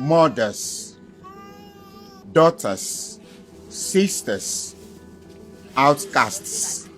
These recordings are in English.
mothers, daughters, sisters, outcasts.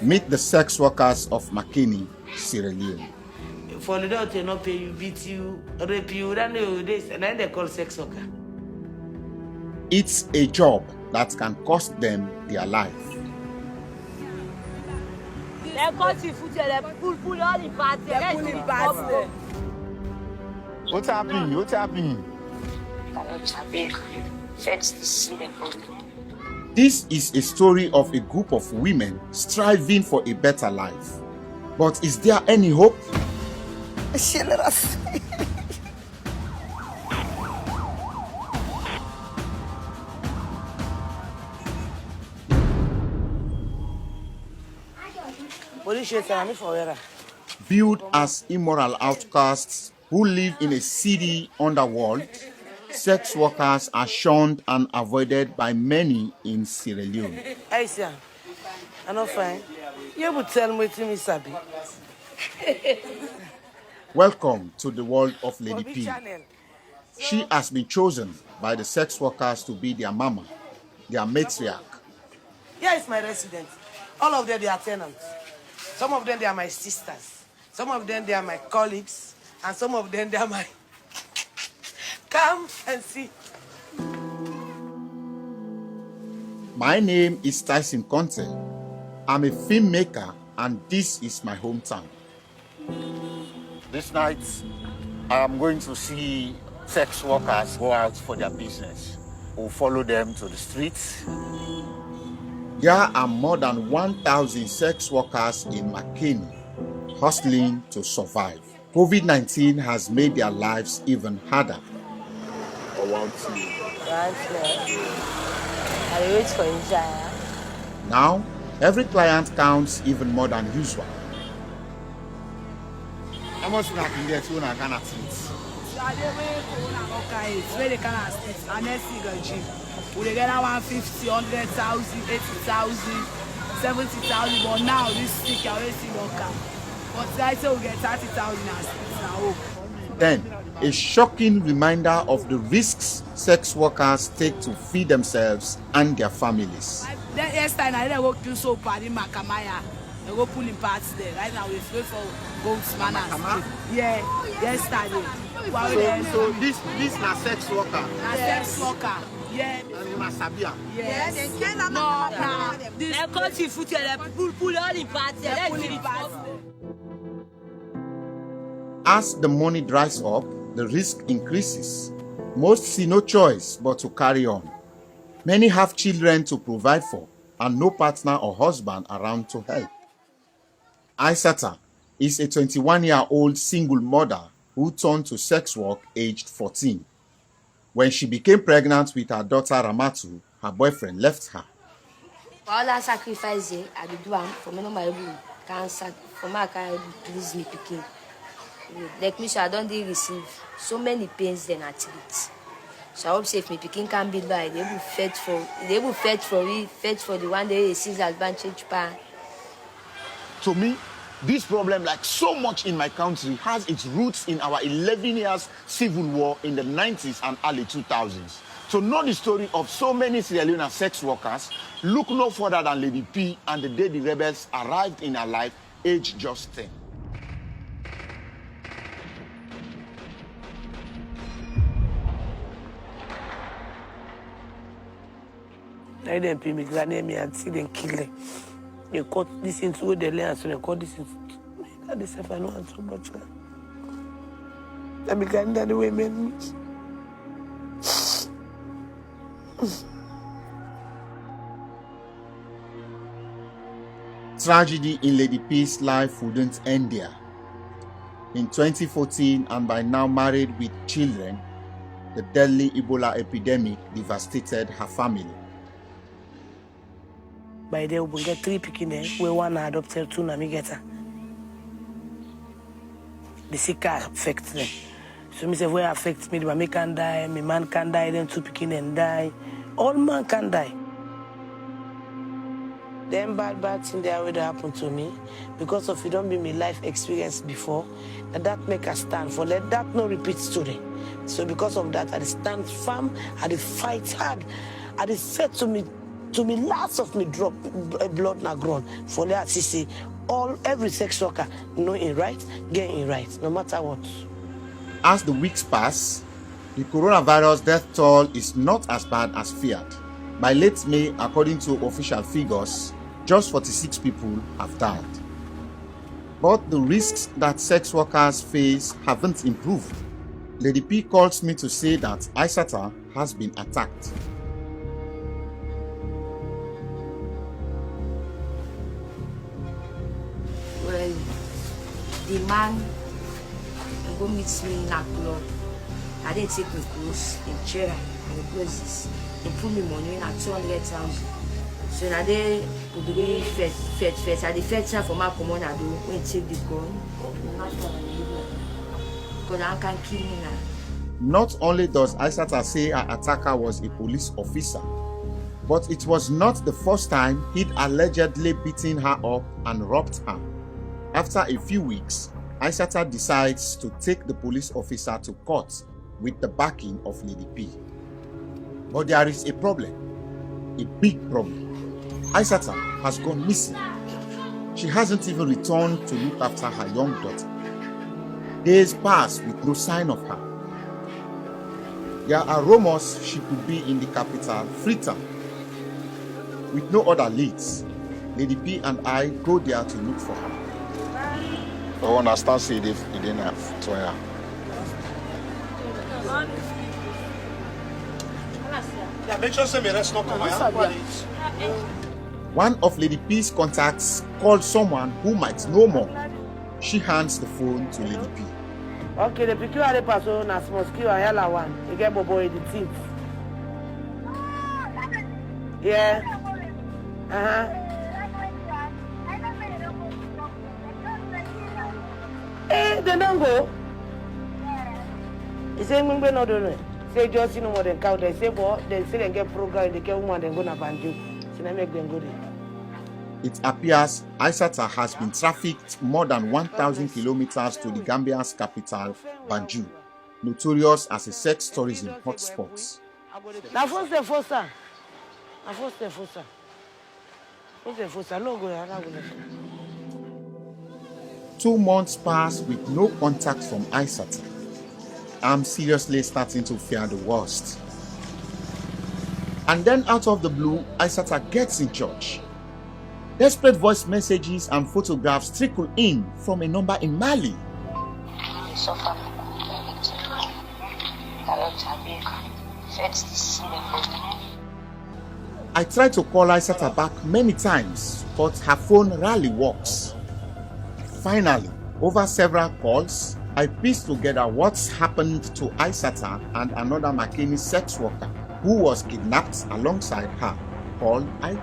Meet the sex workers of McKinney, Sierra Leone. For the daughter not pay you, beat you, rape you, then they this, and then they call sex worker. It's a job that can cost them their life. What's happening? What's happening? This is a story of a group of women striving for a better life. But is there any hope? Viewed as immoral outcasts who live in a seedy underworld, sex workers are shunned and avoided by many in Sierra Leone. Hey, sir, I'm not fine. You would tell me to me, Sabi. Welcome to the world of Lady P. She has been chosen by the sex workers to be their mama, their matriarch. Here is my resident. All of them, they are tenants. Some of them, they are my sisters. Some of them, they are my colleagues. And some of them, they are my... Come and see. My name is Tyson Conte. I'm a filmmaker and this is my hometown. This night, I am going to see sex workers go out for their business. We'll follow them to the streets. There are more than 1,000 sex workers in McKinney, hustling to survive. COVID-19 has made their lives even harder. I want to. I wait for you. Now, every client counts even more than usual. How much we can get when I can assist? We get 150, 100,000, 80,000, 70,000. But now this stick already don't come. But I say we get 30,000 now. Then, a shocking reminder of the risks sex workers take to feed themselves and their families. Then yesterday I go kill so bad in Makamaya. I go pull in parts there. Right now we wait for goats man and yeah, yesterday. So this na sex worker. Na sex worker. Yeah. And you must Sabia. Yes. No. This country foot pull all in parts. As the money dries up, the risk increases. Most see no choice but to carry on. Many have children to provide for and no partner or husband around to help. Aisata is a 21-year-old single mother who turned to sex work aged 14. When she became pregnant with her daughter Ramatu, her boyfriend left her. For all that sacrifice, I do for me, no my cancer, for my can please me picking. Like me, I don't receive so many pains than at it. So I hope if me picking can be by, they will fed for the one day receives advantage by. To me, this problem, like so much in my country, has its roots in our 11 years civil war in the 90s and early 2000s. To know the story of so many Sierra Leone sex workers, look no further than Lady P and the day the rebels arrived in her life, aged just 10. I didn't pay me, me and see them kill them. You cut this into the land, so they cut this into. That is if I know so much. I began that the way men. Tragedy in Lady P's life wouldn't end there. In 2014, and by now married with children, the deadly Ebola epidemic devastated her family. By then, we get 3 picking there. We one adopted 2 na me get her. The sick affect them. So me say, where affects me, my can die, my man can die, then 2 picking and die. All man can die. Then bad thing that would happen to me because of it don't be my life experience before. And that make a stand for let that no repeat story. So because of that, I stand firm, I fight hard, I said to me last of me drop blood na ground for let see every sex worker know in right, get in right, no matter what. As the weeks pass, the coronavirus death toll is not as bad as feared. By late May, according to official figures, just 46 people have died. But the risks that sex workers face haven't improved. Lady P calls me to say that Aissata has been attacked. Well, the man go meet me in a club. I didn't take me clothes, in chair, and the clothes. They put me money in at 200,000. So now they put the fed. I the fed time for my common I do when take the gun. Because I can't kill me now. Not only does Aissata say her attacker was a police officer, but it was not the first time he'd allegedly beaten her up and robbed her. After a few weeks, Aissata decides to take the police officer to court with the backing of Lady P. But there is a problem, a big problem. Aissata has gone missing. She hasn't even returned to look after her young daughter. Days pass with no sign of her. There are rumors she could be in the capital, Freetown. With no other leads, Lady P and I go there to look for her. I understand say they didn't have to her. Yeah, make sure say me rest not come. One of Lady P's contacts called someone who might know more. She hands the phone to Lady P. Okay, the picture of the person as mosquito and yellow one. You get bobo in the teeth. Yeah. Eh, they don't go. He say we not doing it. Say just no more than count. They say boy, they say they get program. They get woman. They go na banjo. So they make them go there. It appears Aissata has been trafficked more than 1,000 kilometers to the Gambia's capital, Banjul, notorious as a sex tourism hotspot. Now first the first. No go. 2 months pass with no contact from Aissata. I'm seriously starting to fear the worst. And then out of the blue, Aissata gets in church. Desperate voice messages and photographs trickle in from a number in Mali. I tried to call Aissata back many times, but her phone rarely works. Finally, over several calls, I pieced together what's happened to Aissata and another Makeni sex worker who was kidnapped alongside her, called Ike.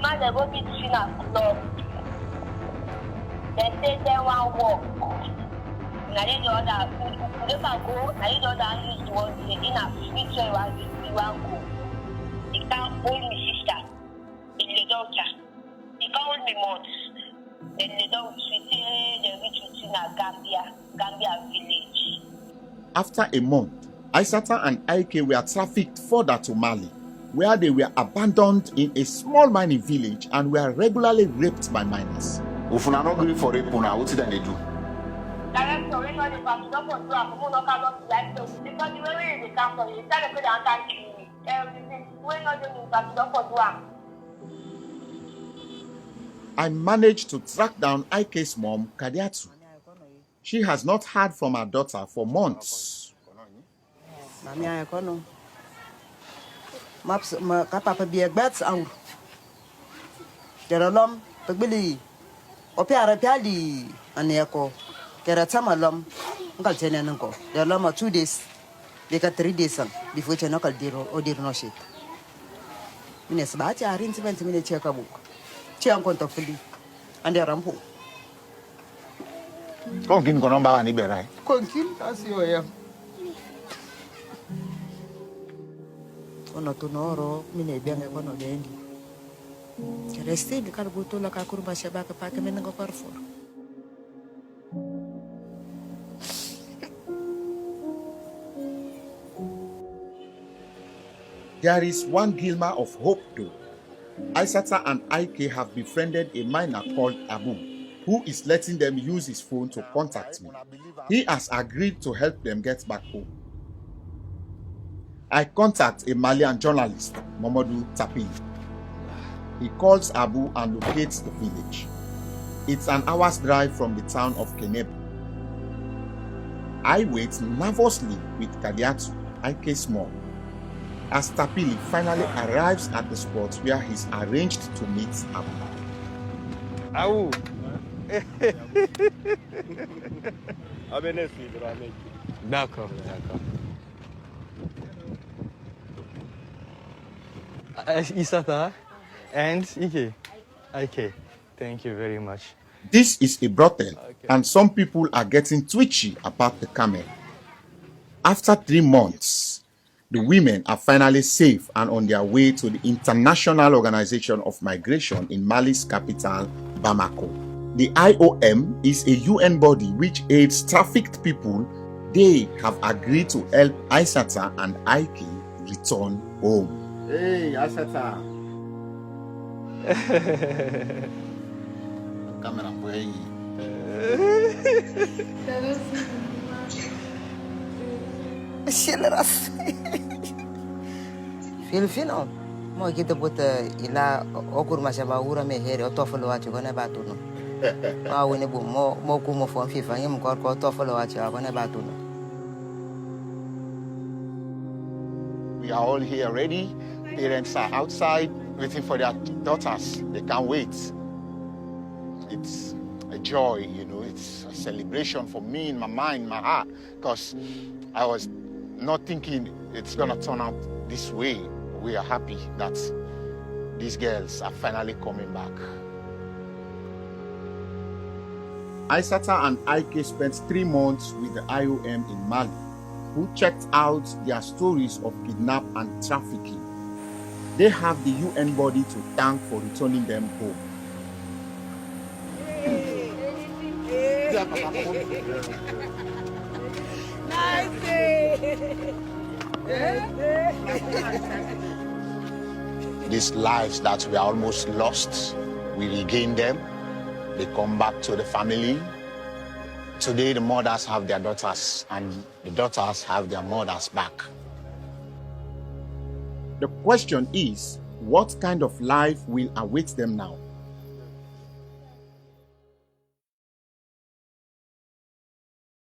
Man, they go between a club. They say they want walk. Now they know that they can go. Now they know that use the word in a street where you want go. They can't hold me sister. The doctor. They can't hold me months. Then they don't say they reach within a Gambia village. After a month, Aissata and Ike were trafficked further to Mali, where they were abandoned in a small mining village and were regularly raped by miners. If you are not going for rape, what did they do? Director, we know the family don't want to have a monocalor like this because the way they come from you, tell them they are attacking everything. We know the family don't want to have. I managed to track down Ike's mom, Kadiatu. She has not heard from her daughter for months. Mami ay kono. Maps ma kapapa bieg bets ang. Derolom pagbili. Opiara piali aneko. Kera tamalom ngal tene nanko. Derolom 2 days. Beka 3 days before chenokal diro odir no shit. Mine sabati arin 20 minutes check book. Chiang konto fili. Ande rampo. Konkin kono ba ni berai. Konkin asio ya. Ono tunoro mine biange kono bendi. Resti di kar buto la ka kurba shaba ka pa ka men ngo Carrefour. There is one glimmer of hope though. Aisata and Ike have befriended a miner called Abu, who is letting them use his phone to contact me. He has agreed to help them get back home. I contact a Malian journalist, Mamadou Tapi. He calls Abu and locates the village. It's an hour's drive from the town of Keneb. I wait nervously with Kadiatu, Ike's mom, as Tapili finally arrives at the spot where he's arranged to meet Abu. Abu. D'accord. Isata and Ike. Thank you very much. This is a brothel, and some people are getting twitchy about the camel. After 3 months, the women are finally safe and on their way to the International Organization of Migration in Mali's capital, Bamako. The IOM is a UN body which aids trafficked people. They have agreed to help Aisata and Ike return home. Hey, Aisata. Camera boy. Aceleras. Filipino. Mo kita buta ila okur masaba ura me here otofolo wacho kone batuno. Ma wene bu mo kumo fon FIFA ngem ko otofolo wacho kone batuno. We are all here ready. Parents are outside waiting for their daughters. They can't wait. It's a joy, you know, it's a celebration for me in my mind, my heart, because I was not thinking it's gonna turn out this way. We are happy that these girls are finally coming back. Aisata and Ike spent 3 months with the IOM in Mali, who checked out their stories of kidnap and trafficking. They have the UN body to thank for returning them home. These lives that were almost lost, we regain them. They come back to the family. Today, the mothers have their daughters, and the daughters have their mothers back. The question is, what kind of life will await them now?